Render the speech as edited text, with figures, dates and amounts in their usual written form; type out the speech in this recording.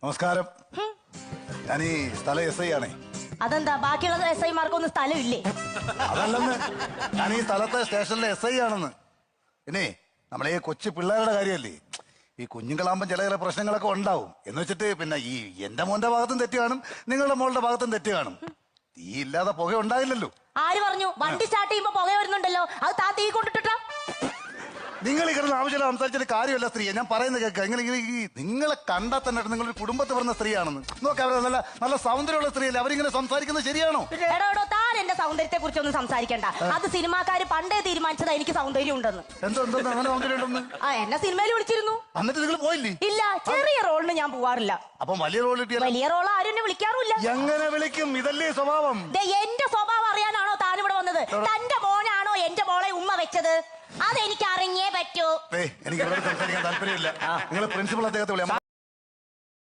നമസ്കാരം. ഞാൻ ഈ സ്ഥല എസ് ഐ ആണേ. അതെന്താ ബാക്കിയുള്ള എസ് ഐമാർക്കൊന്നും സ്ഥലമില്ലേ? അതല്ലെന്ന്, ഞാൻ ഈ സ്ഥലത്തെ സ്റ്റേഷനിലെ എസ് ഐ ആണെന്ന്. പിന്നെ നമ്മളെ ഈ കൊച്ചു പിള്ളേരുടെ കാര്യമല്ലേ, ഈ കുഞ്ഞുങ്ങളാകുമ്പോൾ ചില ചില പ്രശ്നങ്ങളൊക്കെ ഉണ്ടാവും. എന്ന് വെച്ചിട്ട് പിന്നെ ഈ എന്റെ മോന്റെ ഭാഗത്തും തെറ്റ് കാണും, നിങ്ങളുടെ മോളുടെ ഭാഗത്തും തെറ്റ് കാണും. തീ ഇല്ലാതെ പുക ഉണ്ടായില്ലല്ലോ. ആര് പറഞ്ഞു? വണ്ടി സ്റ്റാർട്ട് ചെയ്യുമ്പോ പുക വരുന്നുണ്ടല്ലോ, അത് താ തീ കൊണ്ടിട്ടാ. നിങ്ങൾ ഈ കിടന്ന് ആവശ്യമില്ല സംസാരിച്ചിട്ട് കാര്യമല്ല സ്ത്രീയെ. ഞാൻ പറയുന്നത് കേൾക്കുക. നിങ്ങളെ കണ്ടാൽ തന്നെ നിങ്ങളൊരു കുടുംബത്തിൽ പറഞ്ഞ സ്ത്രീയാണെന്ന് നോക്കാം. അവർ നല്ല നല്ല സൗന്ദര്യമുള്ള സ്ത്രീയല്ലേ, അവരിങ്ങനെ സംസാരിക്കുന്നത് ശരിയാണോ? എടോ താൻ എന്റെ സൗന്ദര്യത്തെ കുറിച്ചൊന്നും സംസാരിക്കണ്ട. അത് സിനിമാക്കാര് പണ്ടേ തീരുമാനിച്ചതാ എനിക്ക് സൗന്ദര്യം ഉണ്ടെന്ന്. എന്തോ അങ്ങനെ സൗന്ദര്യം ഉണ്ടെന്ന്? എന്നെ സിനിമയിൽ വിളിച്ചിരുന്നു. എന്നിട്ട് നിങ്ങൾ പോയില്ലേ? ഇല്ല, ചെറിയ റോളിന് ഞാൻ പോവാറില്ല. അപ്പം വലിയ റോൾ കിട്ടിയ വലിയ റോൾ ആരും എന്നെ വിളിക്കാറില്ല. എങ്ങനെ വിളിക്കും? ഇതല്ലേ സ്വഭാവം. എന്റെ സ്വഭാവം അറിയാനാണോ താൻ ഇവിടെ വന്നത്? തന്റെ മോനാണോ എന്റെ മോളെ ഉമ്മ വെച്ചത്? അതെനിക്ക് അറിഞ്ഞേ പറ്റൂ. എനിക്ക് ഇവിടെ സംസാരിക്കാൻ താല്പര്യമില്ല. നിങ്ങൾ പ്രിൻസിപ്പൾ അദ്ദേഹത്തെ വിളിയാ.